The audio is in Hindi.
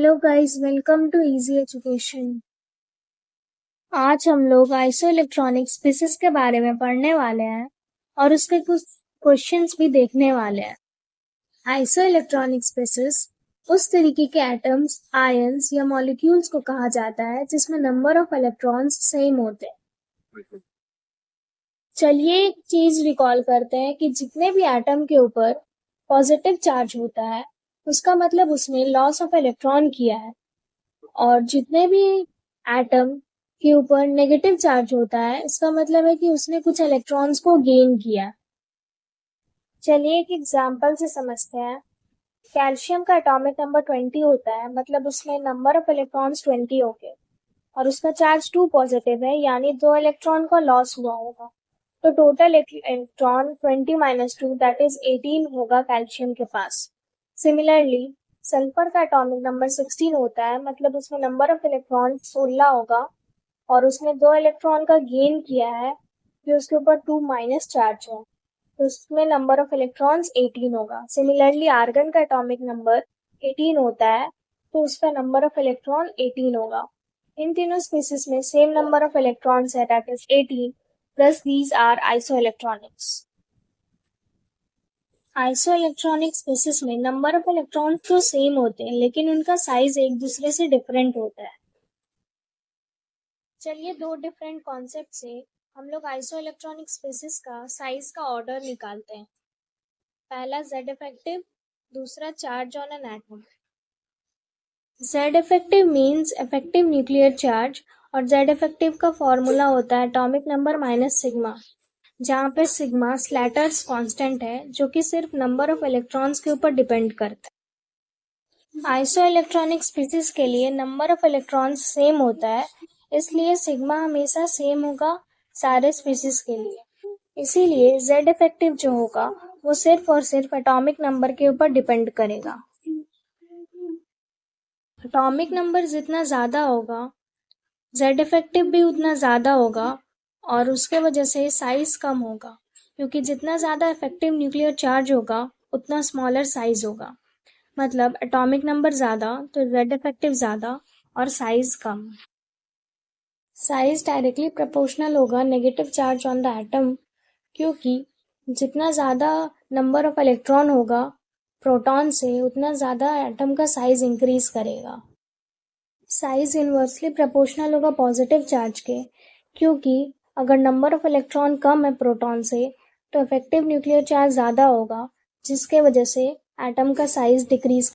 Hello guys, welcome to Easy Education. आज हम लोग आइसो इलेक्ट्रॉनिक स्पीसीज के बारे में पढ़ने वाले हैं और उसके कुछ क्वेश्चंस भी देखने वाले हैं। आइसो इलेक्ट्रॉनिक स्पीसीज उस तरीके के एटम्स, आयंस या मॉलिक्यूल्स को कहा जाता है जिसमें नंबर ऑफ इलेक्ट्रॉन्स सेम होते हैं। चलिए एक चीज रिकॉल करते हैं कि जितने भी एटम के ऊपर पॉजिटिव चार्ज होता है उसका मतलब उसने लॉस ऑफ इलेक्ट्रॉन किया है, और जितने भी एटम के ऊपर नेगेटिव चार्ज होता है इसका मतलब है कि उसने कुछ इलेक्ट्रॉन्स को गेन किया। चलिए एक एग्जांपल से समझते हैं। कैल्शियम का एटॉमिक नंबर 20 होता है, मतलब उसमें नंबर ऑफ इलेक्ट्रॉन्स 20 हो गए और उसका चार्ज 2 पॉजिटिव है, यानी 2 इलेक्ट्रॉन का लॉस हुआ होगा। तो टोटल इलेक्ट्रॉन 20 - 2 दैट इज 18 होगा कैल्शियम के पास। सिमिलरली सल्फर का एटॉमिक नंबर 16 होता है, मतलब उसमें नंबर ऑफ इलेक्ट्रॉन 16 होगा और उसने 2 इलेक्ट्रॉन का गेन किया है जो उसके ऊपर 2 माइनस चार्ज है, तो उसमें नंबर ऑफ इलेक्ट्रॉन्स 18 होगा। सिमिलरली आर्गन का एटॉमिक नंबर 18 होता है, तो उसका नंबर ऑफ इलेक्ट्रॉन 18 होगा। इन तीनों स्पीसीज में सेम नंबर ऑफ इलेक्ट्रॉन्स है, that is 18, plus these are isoelectronics. Isoelectronic species में नंबर ऑफ इलेक्ट्रॉन्स तो सेम होते हैं लेकिन उनका साइज एक दूसरे से डिफरेंट होता है। चलिए दो डिफरेंट कॉन्सेप्ट से हम लोग आइसोइलेक्ट्रॉनिक स्पीसीज का साइज का ऑर्डर निकालते हैं। पहला जेड इफेक्टिव, दूसरा charge on an atom. Z effective means effective nuclear charge और जेड इफेक्टिव का फॉर्मूला होता है एटॉमिक नंबर माइनस सिग्मा, जहाँ पे सिग्मा स्लैटर्स कांस्टेंट है जो कि सिर्फ नंबर ऑफ इलेक्ट्रॉन्स के ऊपर डिपेंड करता है। आइसोइलेक्ट्रॉनिक स्पीसीज के लिए नंबर ऑफ इलेक्ट्रॉन्स सेम होता है, इसलिए सिग्मा हमेशा सेम होगा सारे स्पीसीज के लिए। इसीलिए जेड इफेक्टिव जो होगा वो सिर्फ और सिर्फ एटॉमिक नंबर के ऊपर डिपेंड करेगा। एटॉमिक नंबर जितना ज़्यादा होगा जेड इफेक्टिव भी उतना ज़्यादा होगा और उसके वजह से साइज कम होगा, क्योंकि जितना ज़्यादा इफेक्टिव न्यूक्लियर चार्ज होगा उतना स्मॉलर साइज होगा। मतलब एटॉमिक नंबर ज़्यादा तो जेड इफेक्टिव ज़्यादा और साइज कम। साइज डायरेक्टली प्रोपोर्शनल होगा negative charge on the atom, क्योंकि जितना ज़्यादा नंबर ऑफ इलेक्ट्रॉन होगा प्रोटॉन से उतना ज़्यादा एटम का साइज इंक्रीज करेगा। साइज इनवर्सली प्रोपोर्शनल होगा पॉजिटिव चार्ज के, क्योंकि अगर नंबर ऑफ इलेक्ट्रॉन कम है प्रोटॉन से तो इफेक्टिव न्यूक्लियर चार्ज ज़्यादा होगा, जिसके वजह से एटम का साइज डिक्रीज